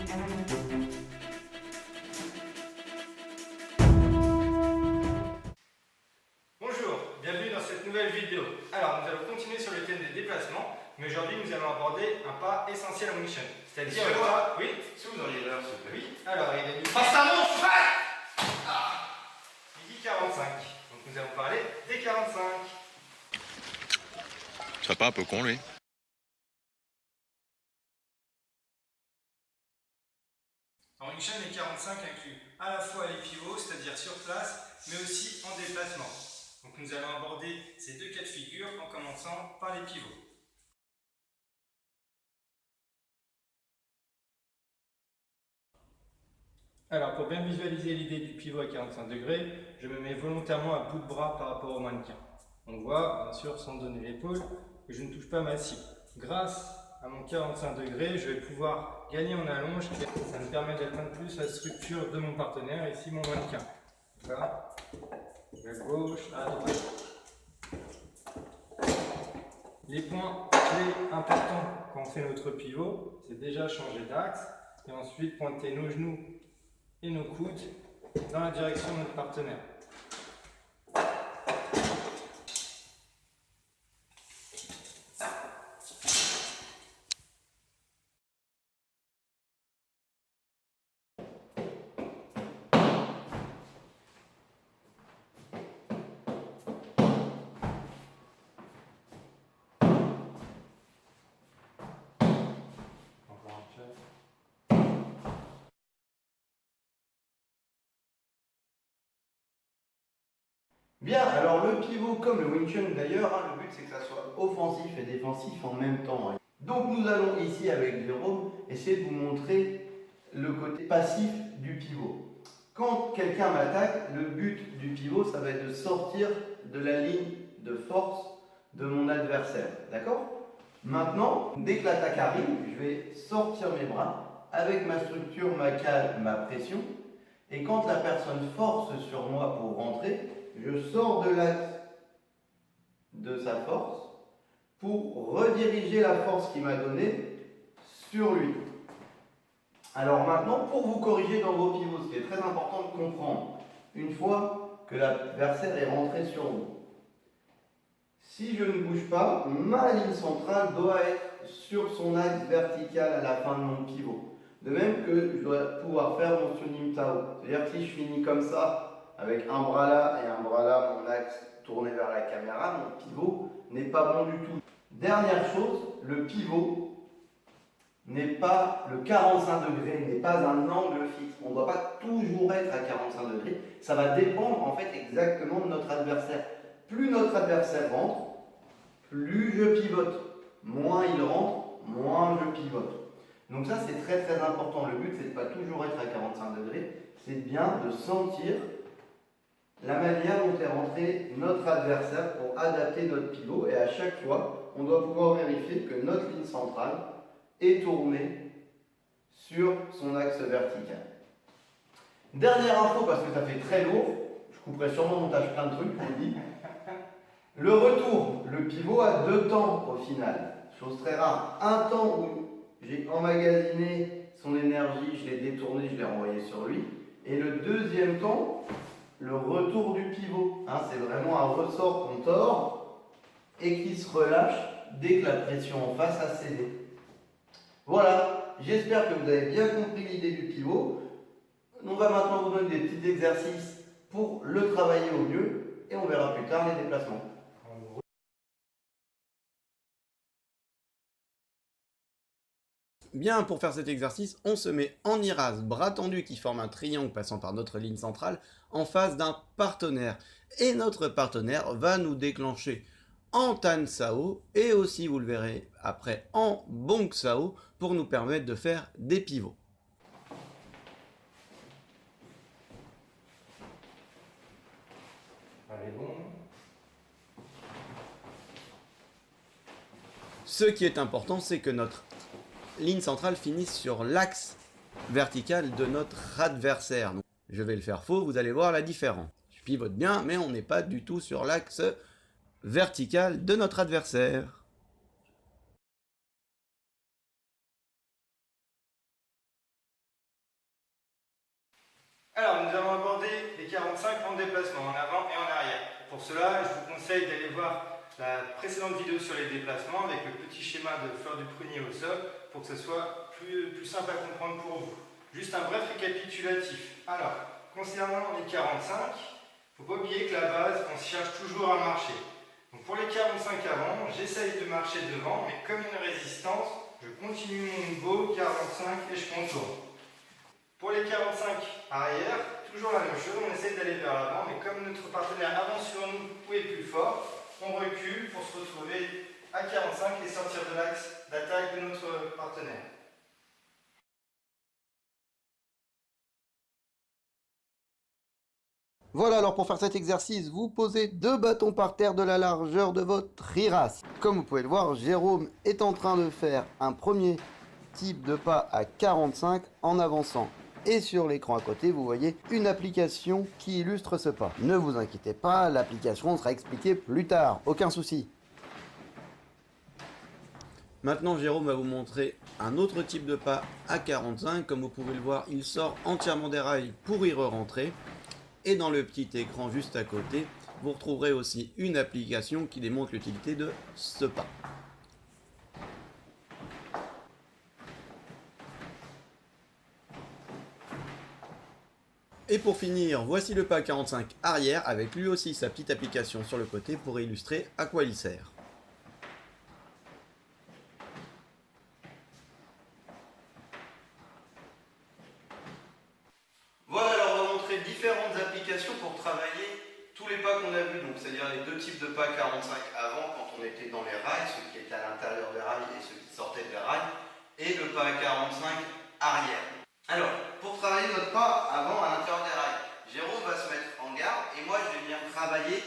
Bonjour, bienvenue dans cette nouvelle vidéo. Alors, nous allons continuer sur le thème des déplacements, mais aujourd'hui nous allons aborder un pas essentiel en Wing Chun. C'est-à-dire le pas... Oui. Est-ce que vous auriez l'heure, s'il vous plaît? Oui. Alors, il est Passe ta montre, midi 45. Donc nous allons parler des 45. Tu serais pas un peu con, lui? En Wing Chun, les 45 incluent à la fois les pivots, c'est-à-dire sur place, mais aussi en déplacement. Donc nous allons aborder ces deux cas de figure en commençant par les pivots. Alors pour bien visualiser l'idée du pivot à 45 degrés, je me mets volontairement à bout de bras par rapport au mannequin. On voit, bien sûr, sans donner l'épaule, que je ne touche pas ma cible. Grâce à mon 45 degrés, je vais pouvoir gagner en allonge. Ça me permet d'atteindre plus la structure de mon partenaire, ici mon mannequin. Voilà. À gauche, à droite. Les points clés importants quand on fait notre pivot, c'est déjà changer d'axe et ensuite pointer nos genoux et nos coudes dans la direction de notre partenaire. Bien, alors le pivot, comme le Wing Chun d'ailleurs, le but c'est que ça soit offensif et défensif en même temps. Donc nous allons ici avec Jérôme essayer de vous montrer le côté passif du pivot. Quand quelqu'un m'attaque, le but du pivot, ça va être de sortir de la ligne de force de mon adversaire. D'accord? Maintenant, dès que l'attaque arrive, je vais sortir mes bras avec ma structure, ma cale, ma pression. Et quand la personne force sur moi pour rentrer, je sors de l'axe de sa force pour rediriger la force qu'il m'a donnée sur lui. Alors maintenant, pour vous corriger dans vos pivots, ce qui est très important de comprendre, une fois que l'adversaire est rentré sur vous, si je ne bouge pas, ma ligne centrale doit être sur son axe vertical à la fin de mon pivot. De même que je dois pouvoir faire mon Sunim Tao. C'est-à-dire que si je finis comme ça, avec un bras là et un bras là, mon axe tourné vers la caméra, mon pivot n'est pas bon du tout. Dernière chose, le pivot n'est pas, le 45 degrés n'est pas un angle fixe. On ne doit pas toujours être à 45 degrés. Ça va dépendre en fait exactement de notre adversaire. Plus notre adversaire rentre, plus je pivote. Moins il rentre, moins je pivote. Donc ça c'est très très important. Le but c'est de ne pas toujours être à 45 degrés. C'est bien de sentir la manière dont est rentré notre adversaire pour adapter notre pivot. Et à chaque fois, on doit pouvoir vérifier que notre ligne centrale est tournée sur son axe vertical. Dernière info, parce que ça fait très lourd, je couperai sûrement au montage plein de trucs, je vous le dis. Le retour, le pivot a deux temps au final, chose très rare. Un temps où j'ai emmagasiné son énergie, je l'ai détourné, je l'ai renvoyé sur lui. Et le deuxième temps, le retour du pivot. C'est vraiment un ressort qu'on tord et qui se relâche dès que la pression en face a cédé. Voilà, j'espère que vous avez bien compris l'idée du pivot. On va maintenant vous donner des petits exercices pour le travailler au mieux et on verra plus tard les déplacements. Bien, pour faire cet exercice, on se met en iraz, bras tendus qui forme un triangle passant par notre ligne centrale, en face d'un partenaire. Et notre partenaire va nous déclencher en Tan Sao et aussi, vous le verrez après, en Bong Sao pour nous permettre de faire des pivots. Allez, bon. Ce qui est important, c'est que notre ligne centrale finisse sur l'axe vertical de notre adversaire. Donc, je vais le faire faux, vous allez voir la différence. Je pivote bien, mais on n'est pas du tout sur l'axe vertical de notre adversaire. Alors, nous allons aborder les 45 en déplacement, en avant et en arrière. Pour cela, je vous conseille d'aller voir la précédente vidéo sur les déplacements avec le petit schéma de fleur du prunier au sol pour que ce soit plus simple à comprendre pour vous. Juste un bref récapitulatif. Alors, concernant les 45, il ne faut pas oublier que la base, on se cherche toujours à marcher. Donc pour les 45 avant, j'essaye de marcher devant, mais comme une résistance, je continue mon niveau 45 et je contourne. Pour les 45 arrière, toujours la même chose, on essaie d'aller vers l'avant, mais comme notre partenaire avance sur nous ou est plus fort, on recule pour se retrouver à 45 et sortir de l'axe d'attaque de notre partenaire. Voilà, alors pour faire cet exercice, vous posez 2 bâtons par terre de la largeur de votre riras. Comme vous pouvez le voir, Jérôme est en train de faire un premier type de pas à 45 en avançant. Et sur l'écran à côté, vous voyez une application qui illustre ce pas. Ne vous inquiétez pas, l'application sera expliquée plus tard, aucun souci. Maintenant, Jérôme va vous montrer un autre type de pas à 45. Comme vous pouvez le voir, il sort entièrement des rails pour y re-rentrer. Et dans le petit écran juste à côté, vous retrouverez aussi une application qui démontre l'utilité de ce pas. Et pour finir, voici le pas 45 arrière avec lui aussi sa petite application sur le côté pour illustrer à quoi il sert. Voilà, alors on va montrer différentes applications pour travailler tous les pas qu'on a vus, donc c'est-à-dire les 2 types de pas 45 avant quand on était dans les rails, ceux qui étaient à l'intérieur des rails et ceux qui sortaient des rails, et le pas 45 arrière. Alors, pour travailler notre pas avant à l'intérieur des rails, Jérôme va se mettre en garde et moi je vais venir travailler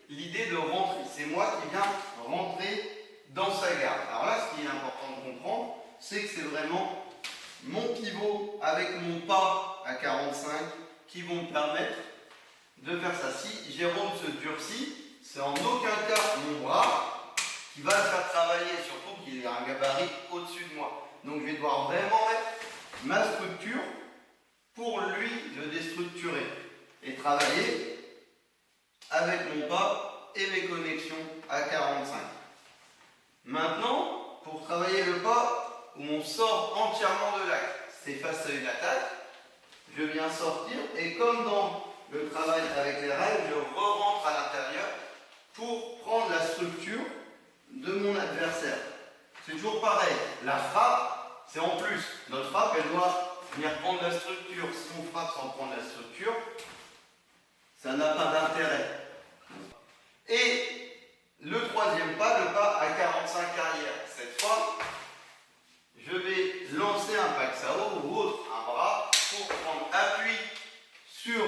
l'idée de rentrer. C'est moi qui viens rentrer dans sa garde. Alors là, ce qui est important de comprendre, c'est que c'est vraiment mon pivot avec mon pas à 45 qui vont me permettre de faire ça. Si Jérôme se durcit, c'est en aucun cas mon bras qui va le faire travailler, surtout qu'il a un gabarit au-dessus de moi. Donc je vais devoir vraiment mettre ma structure pour lui le déstructurer et travailler avec mon pas et mes connexions à 45. Maintenant, pour travailler le pas où on sort entièrement de l'axe, c'est face à une attaque, je viens sortir et comme dans le travail avec les rails, je re-rentre à l'intérieur pour prendre la structure de mon adversaire. C'est toujours pareil, la frappe, c'est en plus. Notre frappe, elle doit venir prendre la structure. Si on frappe sans prendre la structure, ça n'a pas d'intérêt. Et le troisième pas, le pas à 45 arrière. Cette fois, je vais lancer un paxao ou autre, un bras, pour prendre appui sur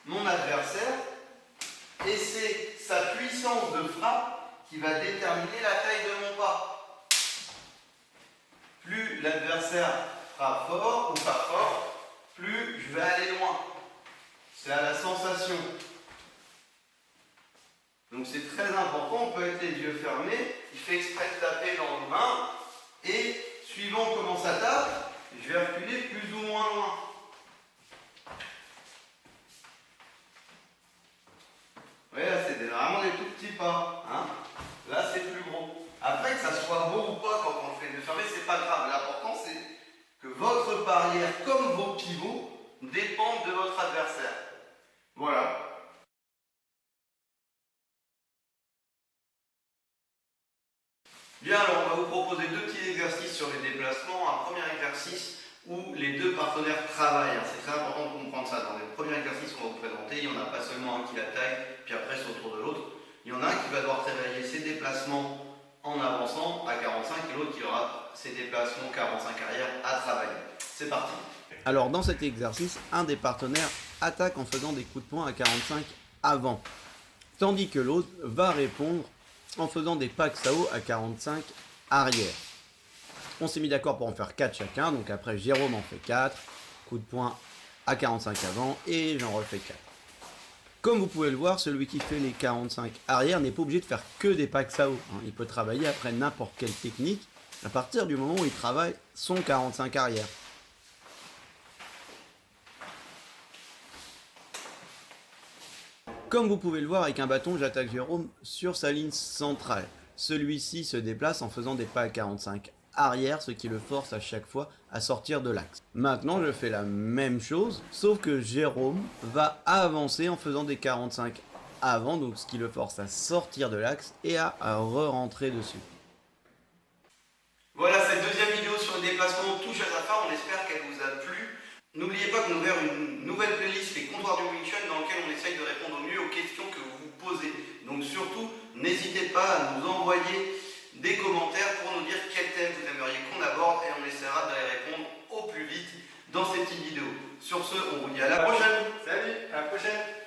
mon adversaire. Et c'est sa puissance de frappe qui va déterminer la taille de mon pas. Plus l'adversaire frappe fort ou pas fort, plus je vais aller loin. C'est à la sensation. Donc c'est très important, on peut être les yeux fermés, il fait exprès de taper dans le main, et suivant comment ça tape, je vais reculer plus ou moins loin. Vous voyez là, c'est vraiment des tout petits pas. Hein, là c'est plus gros. Après que ça soit beau ou pas quand on le fait de fermer, c'est pas grave. L'important c'est que votre barrière, comme vos pivots, dépendent de votre adversaire. Voilà. Bien, alors on va vous proposer 2 petits exercices sur les déplacements. Un premier exercice où les 2 partenaires travaillent. C'est très important de comprendre ça. Dans le premier exercice qu'on va vous présenter, il n'y en a pas seulement un qui l'attaque, puis après c'est au tour de l'autre. Il y en a un qui va devoir travailler ses déplacements en avançant à 45 et l'autre qui aura ses déplacements 45 arrière à travailler. C'est parti. Alors dans cet exercice, un des partenaires attaque en faisant des coups de poing à 45 avant, tandis que l'autre va répondre en faisant des paxao à 45 arrière. On s'est mis d'accord pour en faire 4 chacun, donc après Jérôme en fait 4, coup de poing à 45 avant et j'en refais 4. Comme vous pouvez le voir, celui qui fait les 45 arrière n'est pas obligé de faire que des paxao. Il peut travailler après n'importe quelle technique à partir du moment où il travaille son 45 arrière. Comme vous pouvez le voir, avec un bâton, j'attaque Jérôme sur sa ligne centrale. Celui-ci se déplace en faisant des pas à 45 arrière, ce qui le force à chaque fois à sortir de l'axe. Maintenant, je fais la même chose, sauf que Jérôme va avancer en faisant des 45 avant, donc ce qui le force à sortir de l'axe et à re-rentrer dessus. Voilà, cette deuxième vidéo sur le déplacement touche à sa fin, on espère qu'elle vous a plu. N'oubliez pas qu'on a ouvert une nouvelle playlist, les comptoirs du Wing Chun, dans lequel on essaye de répondre au mieux aux questions que vous vous posez. Donc surtout, n'hésitez pas à nous envoyer des commentaires pour nous dire quel thème vous aimeriez qu'on aborde et on essaiera de les répondre au plus vite dans ces petites vidéos. Sur ce, on vous dit à la prochaine. Salut, à la prochaine.